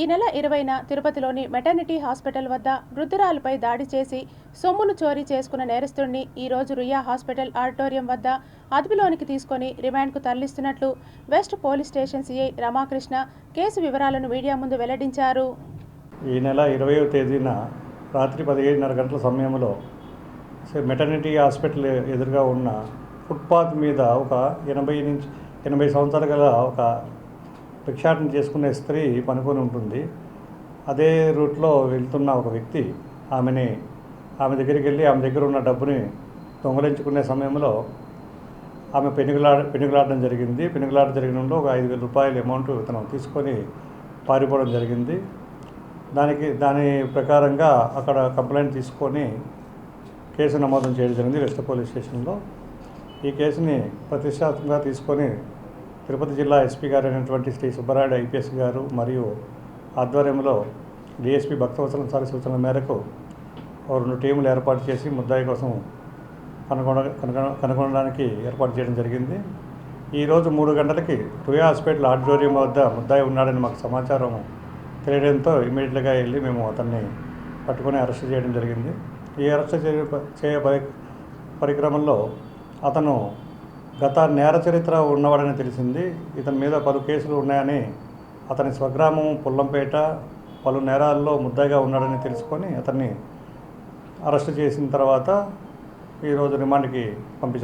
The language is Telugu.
ఈ నెల 20న తిరుపతిలోని మెటర్నిటీ హాస్పిటల్ వద్ద వృద్ధురాలిపై దాడి చేసి సొమ్మును చోరీ చేసుకున్న నేరస్తుడిని ఈ రోజు రుయా హాస్పిటల్ ఆడిటోరియం వద్ద అదుపులోనికి తీసుకొని రిమాండ్కు తరలిస్తున్నట్లు west police station CI Ramakrishna case వివరాలను మీడియా ముందు వెల్లడించారు. ఈ నెల 20వ తేదీన రాత్రి 15:30 గంటల సమయంలో మెటర్నిటీ హాస్పిటల్ ఎదురుగా ఉన్న ఫుట్పాత్ మీద ఒక 80 సంవత్సరాల గల ఒక భిక్షాటన చేసుకునే స్త్రీ పనుకొని ఉంటుంది. అదే రూట్లో వెళ్తున్న ఒక వ్యక్తి ఆమె దగ్గరికి వెళ్ళి ఆమె దగ్గర ఉన్న డబ్బుని దొంగలించుకునే సమయంలో ఆమె పెనుగులాడడం జరిగింది. పెనుగులాట జరిగినంలో ఒక 5,000 రూపాయల అమౌంట్ ఇతను తీసుకొని పారిపోవడం జరిగింది. దాని ప్రకారంగా అక్కడ కంప్లైంట్ తీసుకొని కేసు నమోదు చేయడం జరిగింది వెస్ట్ పోలీస్ స్టేషన్లో. ఈ కేసుని ప్రతిష్టాత్మకంగా తీసుకొని తిరుపతి జిల్లా ఎస్పీ గారు అయినటువంటి శ్రీ సుబ్బరాయుడు ఐపీఎస్ గారు మరియు ఆధ్వర్యంలో డిఎస్పీ భక్తవత్సలం సారి సూచనల మేరకు 2 టీములు ఏర్పాటు చేసి ముద్దాయి కోసం కనుగొనడానికి ఏర్పాటు చేయడం జరిగింది. ఈరోజు 3 గంటలకి రుయా హాస్పిటల్ ఆడిటోరియం వద్ద ముద్దాయి ఉన్నాడని మాకు సమాచారం తెలియడంతో ఇమీడియట్గా వెళ్ళి మేము అతన్ని పట్టుకొని అరెస్ట్ చేయడం జరిగింది. ఈ అరెస్ట్ చేయ పరిక్రమంలో అతను గత నేర చరిత్ర ఉన్నవాడని తెలిసింది. ఇతని మీద పలు కేసులు ఉన్నాయని, అతని స్వగ్రామం పుల్లంపేట, పలు నేరాల్లో ముద్దాయిగా ఉన్నాడని తెలుసుకొని అతన్ని అరెస్ట్ చేసిన తర్వాత ఈరోజు రిమాండ్కి పంపించడం